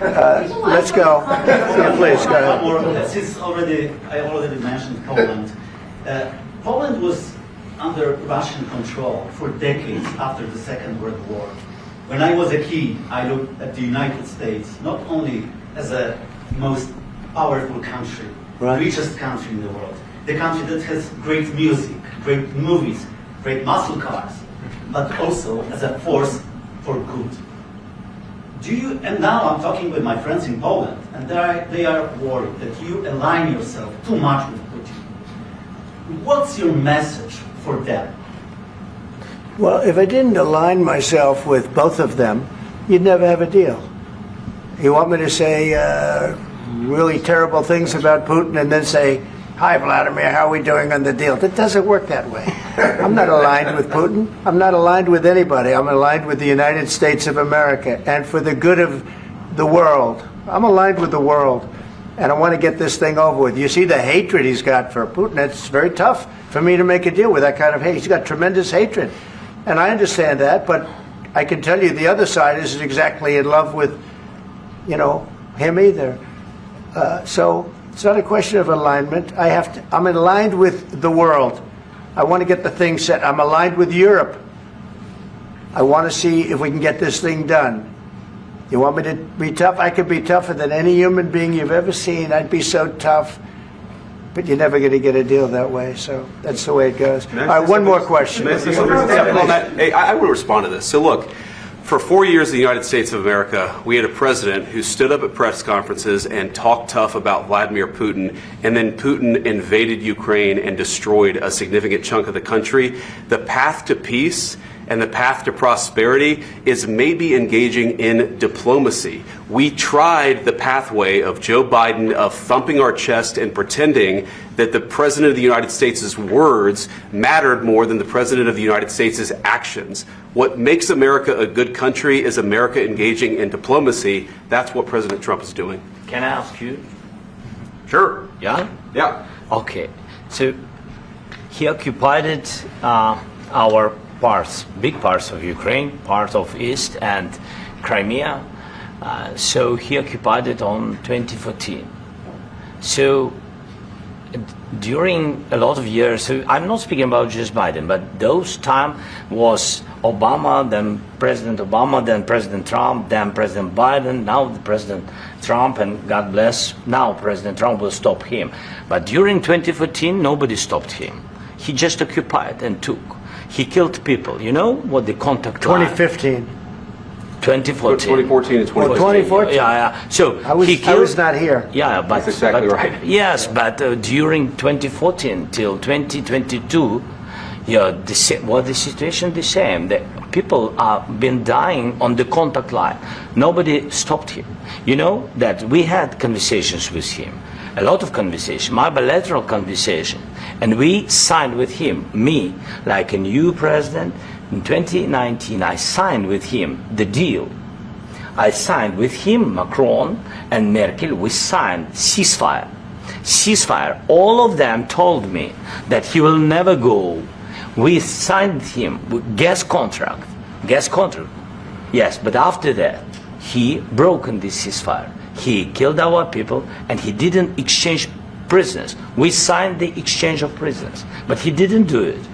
Let's go. Yeah, please, go ahead. Since I already mentioned Poland. Poland was under Russian control for decades after the Second World War. When I was a kid, I looked at the United States not only as a most powerful country, Right. richest country in the world, the country that has great music, great movies, great muscle cars, but also as a force for good. And now I'm talking with my friends in Poland, and they are worried that you align yourself too much with Putin. What's your message for them? Well, if I didn't align myself with both of them, you'd never have a deal. You want me to say really terrible things about Putin and then say, "Hi, Vladimir, how are we doing on the deal?" That doesn't work that way. I'm not aligned with Putin. I'm not aligned with anybody. I'm aligned with the United States of America and for the good of the world. I'm aligned with the world, and I want to get this thing over with. You see the hatred he's got for Putin. It's very tough for me to make a deal with that kind of hate. He's got tremendous hatred, and I understand that, but I can tell you the other side isn't exactly in love with, him either. So it's not a question of alignment. I'm aligned with the world. I want to get the thing set. I'm aligned with Europe. I want to see if we can get this thing done. You want me to be tough? I could be tougher than any human being you've ever seen. I'd be so tough. But you're never going to get a deal that way. So that's the way it goes. All right, one more question. I will respond to this. So look, for 4 years in the United States of America, we had a president who stood up at press conferences and talked tough about Vladimir Putin, and then Putin invaded Ukraine and destroyed a significant chunk of the country. The path to peace and the path to prosperity is maybe engaging in diplomacy. We tried the pathway of Joe Biden of thumping our chest and pretending that the President of the United States' words mattered more than the President of the United States' actions. What makes America a good country is America engaging in diplomacy. That's what President Trump is doing. Can I ask you? Sure. Yeah? Yeah. Okay. So he occupied our big parts of Ukraine, part of East and Crimea. So he occupied it on 2014. So during a lot of years, so I'm not speaking about just Biden, but those time was Obama, then President Obama, then President Trump, then President Biden, now the President Trump, and God bless, now President Trump will stop him. But during 2014, nobody stopped him. He just occupied and took. He killed people. You know what the contact 2015. 2014. 2014 and 2014. 2014. Yeah. So I was not here. Yeah, but that's exactly right. Yes, but during 2014 till 2022, the situation the same. The people have been dying on the contact line. Nobody stopped him. You know that we had conversations with him, a lot of conversation, my bilateral conversation, and we signed with him, me, like a new president. In 2019, I signed with him the deal. I signed with him, Macron and Merkel, we signed ceasefire. Ceasefire. All of them told me that he will never go. We signed him with gas contract. Yes, but after that, he broken this ceasefire. He killed our people and he didn't exchange prisoners. We signed the exchange of prisoners, but he didn't do it.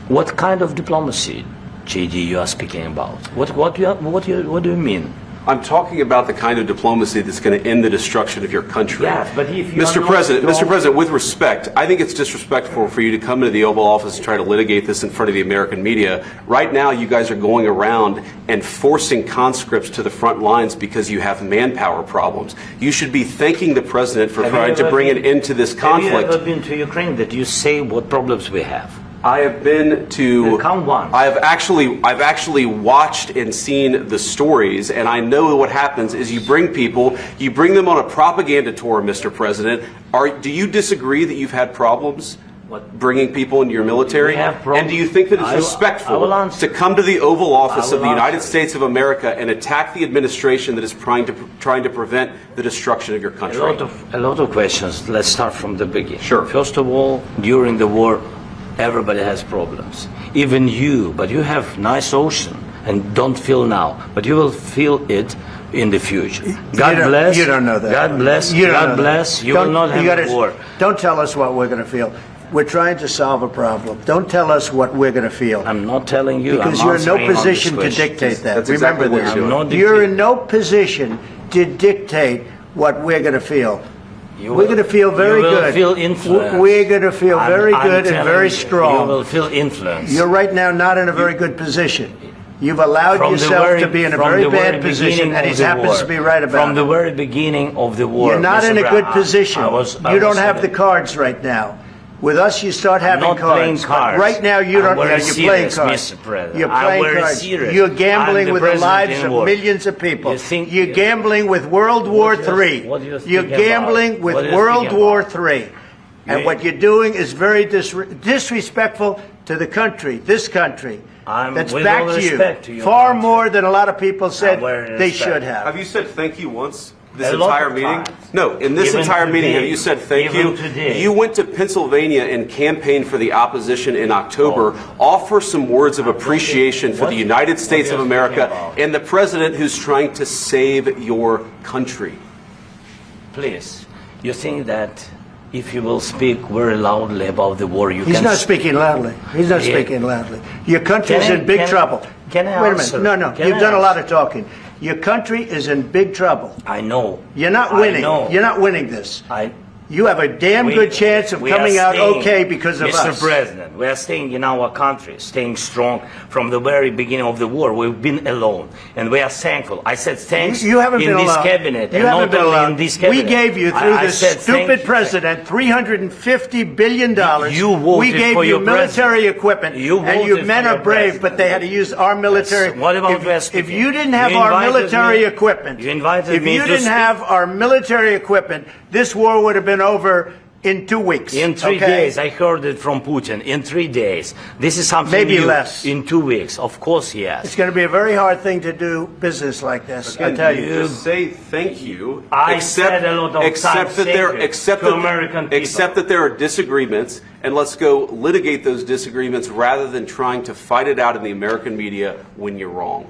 What kind of diplomacy, JD, you are speaking about? What do you mean? I'm talking about the kind of diplomacy that's going to end the destruction of your country. Yes, but if you Mr. President, with respect, I think it's disrespectful for you to come into the Oval Office and try to litigate this in front of the American media. Right now, you guys are going around and forcing conscripts to the front lines because you have manpower problems. You should be thanking the President for trying to bring an end to this conflict. Have you ever been to Ukraine that you say what problems we have? I have been to. Count one. I've actually watched and seen the stories, and I know what happens is you bring them on a propaganda tour, Mr. President. Do you disagree that you've had problems bringing people into your military? And do you think that it's respectful to come to the Oval Office of the United States of America and attack the administration that is trying to prevent the destruction of your country? A lot of questions. Let's start from the beginning. Sure. First of all, during the war, everybody has problems, even you, but you have nice ocean and don't feel now, but you will feel it in the future. God You don't- bless. you don't know that. God bless. You don't know God that. bless. You Don't- will not have gotta- a war. Don't tell us what we're going to feel. We're trying to solve a problem. Don't tell us what we're going to feel. I'm not telling you. Because I'm you're in no answering on this position to question. dictate that. That's Remember exactly what this. you're doing. I'm not You're dictating. in no position to dictate what we're going to feel. You We're will- going to feel very you will good. Feel influence. We're going to feel very I'm good and telling very you, strong. You will feel influence. You're right now not in a very good position. You've allowed From the yourself very- to be in a from very the bad very position, beginning and of he the happens war. to be right about From the it. very beginning of the war. You're not Mr. in a Brown, good position. I You don't was have the saying- cards right now. With us, you start having not playing cards. cards. But right now, you don't. I'm very You're playing serious, cards. Mr. President. You're I'm playing very cards. serious. You're I'm gambling the with the president lives in of war. millions of people. You think- You're gambling with World War What do you- III. what do you think You're gambling about? with What do you World think War about? III. And You- what you're doing is very disrespectful to the country, this country. I'm That's with back all to you. respect to your Far country. more than a lot of people said I'm very they respect. should have. Have you said thank you once this A lot entire of meeting? times. No, in this Even entire meeting, today. have you said thank Even you? today. You went to Pennsylvania and campaigned for the opposition in October. Offer some words of appreciation for What? the United States What of are you America talking about? and the president who's trying to save your country. Please, you think that if you will speak very loudly about the war, you He's can... not speaking loudly. He's not Yeah. speaking loudly. Your country's Can I- in big can I- trouble. can I Wait a answer? minute. No. Can You've I done a lot answer? of talking. Your country is in big trouble. I know. You're not I winning. know. You're not winning this. I, You have a damn we- good chance of we are coming out staying- okay because of Mr. us. President, we are staying in our country, staying strong from the very beginning of the war. We've been alone, and we are thankful. I said thanks You haven't in been this alone. cabinet, You and haven't not been only alone. in this cabinet. We gave you, through I this said thank stupid you. president, $350 billion. You voted we gave for you your military president. equipment, You and your voted men for are your brave, president. but they had to use our military. Yes. What about West If Africa? you didn't have You our invited military me- equipment, you invited if me you to didn't speak. have our military equipment, this war would have been over in 2 weeks. In 3 okay? days, I heard it from Putin. In 3 days, this is something Maybe new. less. In 2 weeks, of course, yes. It's going to be a very hard thing to do business like this. I Again, tell you you. just say thank you. I said a lot of except times that thank there, you except to that, American people. except that there are disagreements, and let's go litigate those disagreements rather than trying to fight it out in the American media when you're wrong.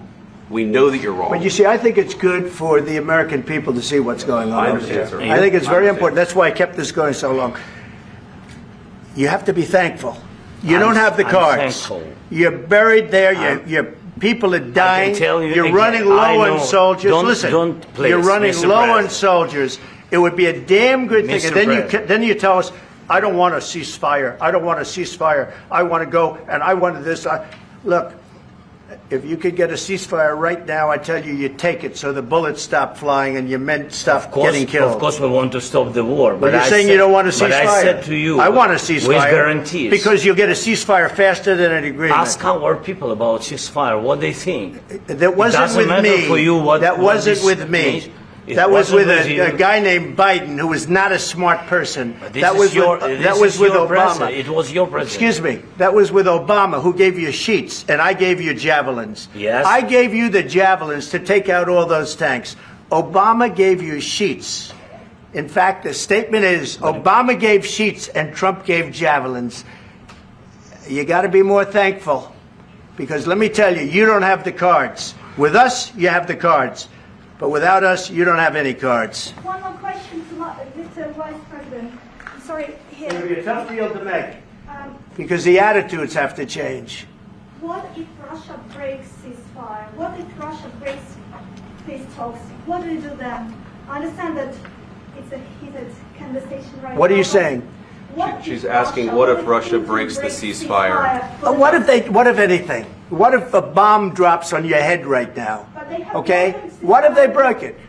We know that you're wrong. But you see, I think it's good for the American people to see what's going on. I over understand, here. sir. I think it's very I understand. important. That's why I kept this going so long. You have to be thankful. You I'm- don't have the I'm cards. thankful. You're buried there. I'm- Your people are dying. tell you You're again, running low I on know. soldiers. Don't- Listen, don't please, you're running Mr. low on President. soldiers. It would be a damn good thing. Mr. And then President. then you tell us, I don't want a ceasefire. I don't want a ceasefire. I want to go and I want this. Look. If you could get a ceasefire right now, I tell you, you take it so the bullets stop flying and your men stop getting killed. Of course, we want to stop the war. But you're I saying said- you don't want a ceasefire. But I said to you, I want a ceasefire. with guarantees. Because you'll get a ceasefire faster than an agreement. Ask our people about ceasefire, what they think. That wasn't doesn't with matter me. for you what- that what wasn't this with me. means. It That was wasn't with with you. a guy named Biden, who was not a smart person. But this That is was your, with, this that was is with your Obama. president. It was your president. Excuse me. That was with Obama, who gave you sheets, and I gave you javelins. Yes. I gave you the javelins to take out all those tanks. Obama gave you sheets. In fact, the statement is Obama gave sheets and Trump gave javelins. You got to be more thankful, because let me tell you, you don't have the cards. With us, you have the cards. But without us, you don't have any cards. One more question to Mr. Vice President. I'm sorry, It's going to be here. a tough deal to make, Um, because the attitudes have to change. what if Russia breaks ceasefire? What if Russia breaks peace talks? What do you do then? I understand that it's a heated conversation right now. What are you but saying? what She's if asking, what if Russia Putin breaks the breaks ceasefire? for What if anything? What if a bomb drops on your head right now? But they have Okay? weapons to What if they fire. broke it?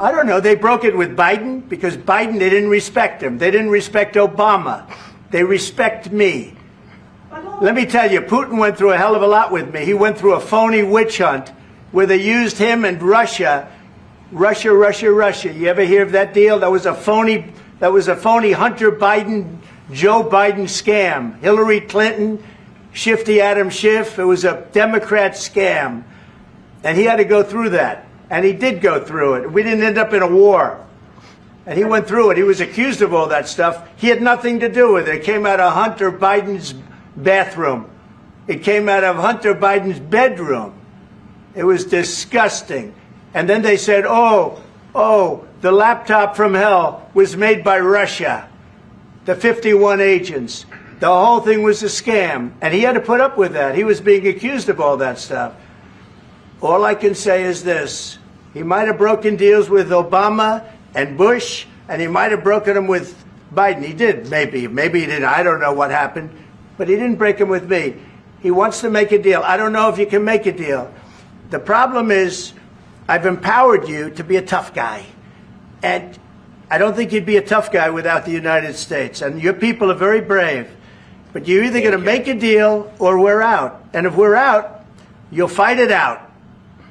I don't know. They broke it with Biden because Biden, they didn't respect him. They didn't respect Obama. They respect me. But all- Let me tell you, Putin went through a hell of a lot with me. He went through a phony witch hunt where they used him and Russia. Russia. You ever hear of that deal? That was a phony Hunter Biden, Joe Biden scam. Hillary Clinton, Shifty Adam Schiff. It was a Democrat scam. And he had to go through that. And he did go through it. We didn't end up in a war. And he went through it. He was accused of all that stuff. He had nothing to do with it. It came out of Hunter Biden's bathroom. It came out of Hunter Biden's bedroom. It was disgusting. And then they said, oh, the laptop from hell was made by Russia, the 51 agents. The whole thing was a scam. And he had to put up with that. He was being accused of all that stuff. All I can say is this. He might have broken deals with Obama and Bush, and he might have broken them with Biden. He did, maybe. Maybe he didn't. I don't know what happened. But he didn't break them with me. He wants to make a deal. I don't know if you can make a deal. The problem is, I've empowered you to be a tough guy. And I don't think you'd be a tough guy without the United States. And your people are very brave. But you're either going to make a deal or we're out. And if we're out, you'll fight it out.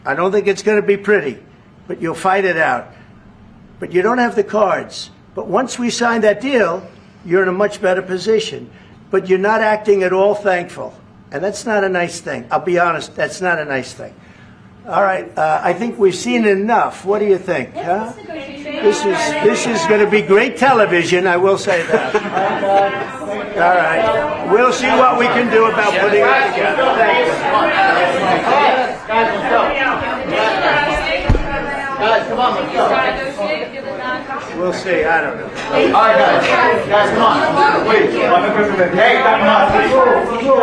I don't think it's going to be pretty, but you'll fight it out. But you don't have the cards. But once we sign that deal, you're in a much better position. But you're not acting at all thankful. And that's not a nice thing. I'll be honest, that's not a nice thing. All right, I think we've seen enough. What do you think? Huh? This is going to be great television, I will say that. All right. We'll see what we can do about putting it together. Thank you. Guys, let's go. Guys, come on, let's go. We'll see. I don't know. All right, guys. Guys, come on. Wait. Hey, come on. Let's go.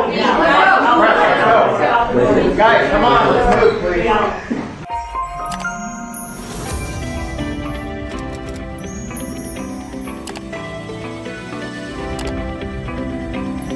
Guys, come on. Let's move, please.